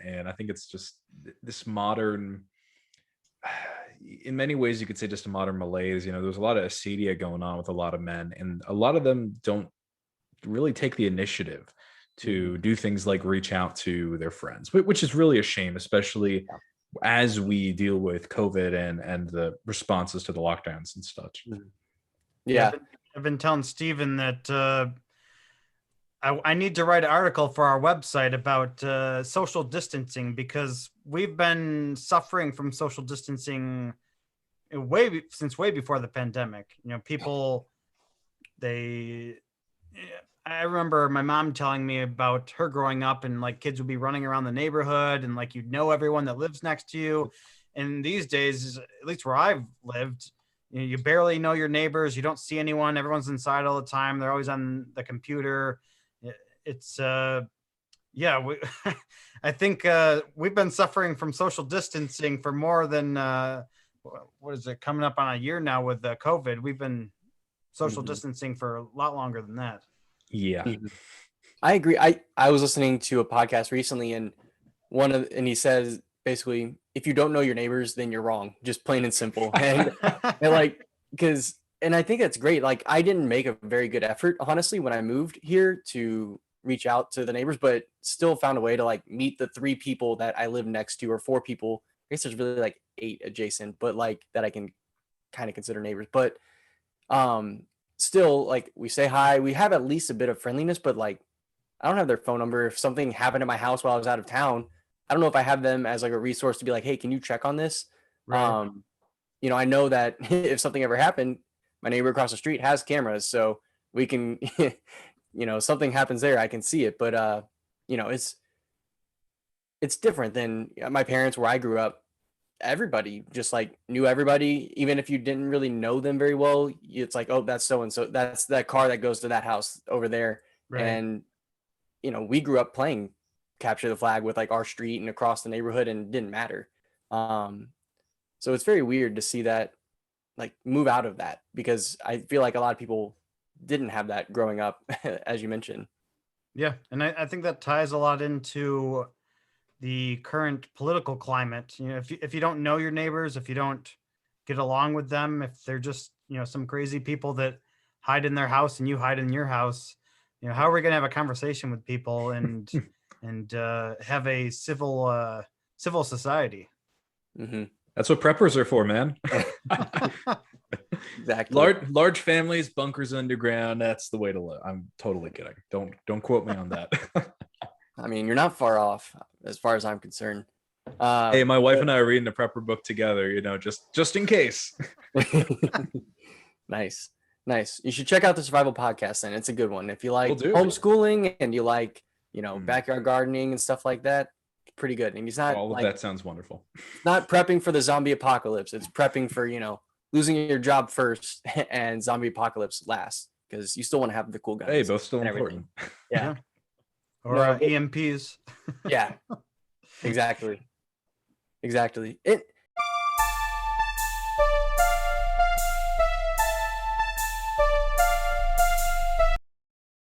And I think it's just this modern, in many ways you could say just a modern malaise. There's a lot of acedia going on with a lot of men, and a lot of them don't really take the initiative to do things like reach out to their friends, which is really a shame, especially as we deal with COVID and the responses to the lockdowns and such. Yeah, I've been telling Steven that I need to write an article for our website about social distancing, because we've been suffering from social distancing since way before the pandemic. People, I remember my mom telling me about her growing up, and like kids would be running around the neighborhood, and like everyone that lives next to you. And these days, at least where I've lived, you barely know your neighbors. You don't see anyone. Everyone's inside all the time. They're always on the computer. It's I think we've been suffering from social distancing for more than what is it, coming up on a year now with COVID. We've been social distancing for a lot longer than that. Yeah. I agree. I was listening to a podcast recently, and he says basically, if you don't know your neighbors, then you're wrong, just plain and simple. And I think that's great. Like, I didn't make a very good effort, honestly, when I moved here to reach out to the neighbors, but still found a way to like meet the 3 people that I live next to, or 4 people. I guess there's really like 8 adjacent, but like that I can kind of consider neighbors. But still, like, we say hi, we have at least a bit of friendliness, but like I don't have their phone number. If something happened at my house while I was out of town, I don't know if I have them as like a resource to be like, hey, can you check on this? Right. I know that if something ever happened, my neighbor across the street has cameras, so we can something happens there, I can see it. But it's different than my parents, where I grew up. Everybody just like knew everybody, even if you didn't really know them very well. It's like, oh, that's so and so, that's that car that goes to that house over there. Right. And we grew up playing capture the flag with like our street and across the neighborhood, and it didn't matter. So it's very weird to see that like move out of that, because I feel like a lot of people didn't have that growing up, as you mentioned. Yeah, and I think that ties a lot into the current political climate. If you don't know your neighbors, if you don't get along with them, if they're just some crazy people that hide in their house and you hide in your house, how are we going to have a conversation with people and have a civil society? That's what preppers are for, man. Exactly. Large families, bunkers underground. That's the way to live. I'm totally kidding. Don't quote me on that. I mean, you're not far off as far as I'm concerned. Hey, my wife and I are reading a prepper book together, just in case. Nice. You should check out the Survival Podcast then. It's a good one. If you like homeschooling and you like, backyard gardening and stuff like that, pretty good. And he's not all of that sounds wonderful. Not prepping for the zombie apocalypse. It's prepping for, losing your job first and zombie apocalypse last, because you still want to have the cool guns. Hey, both still important. Yeah. Or EMPs. Yeah. Exactly.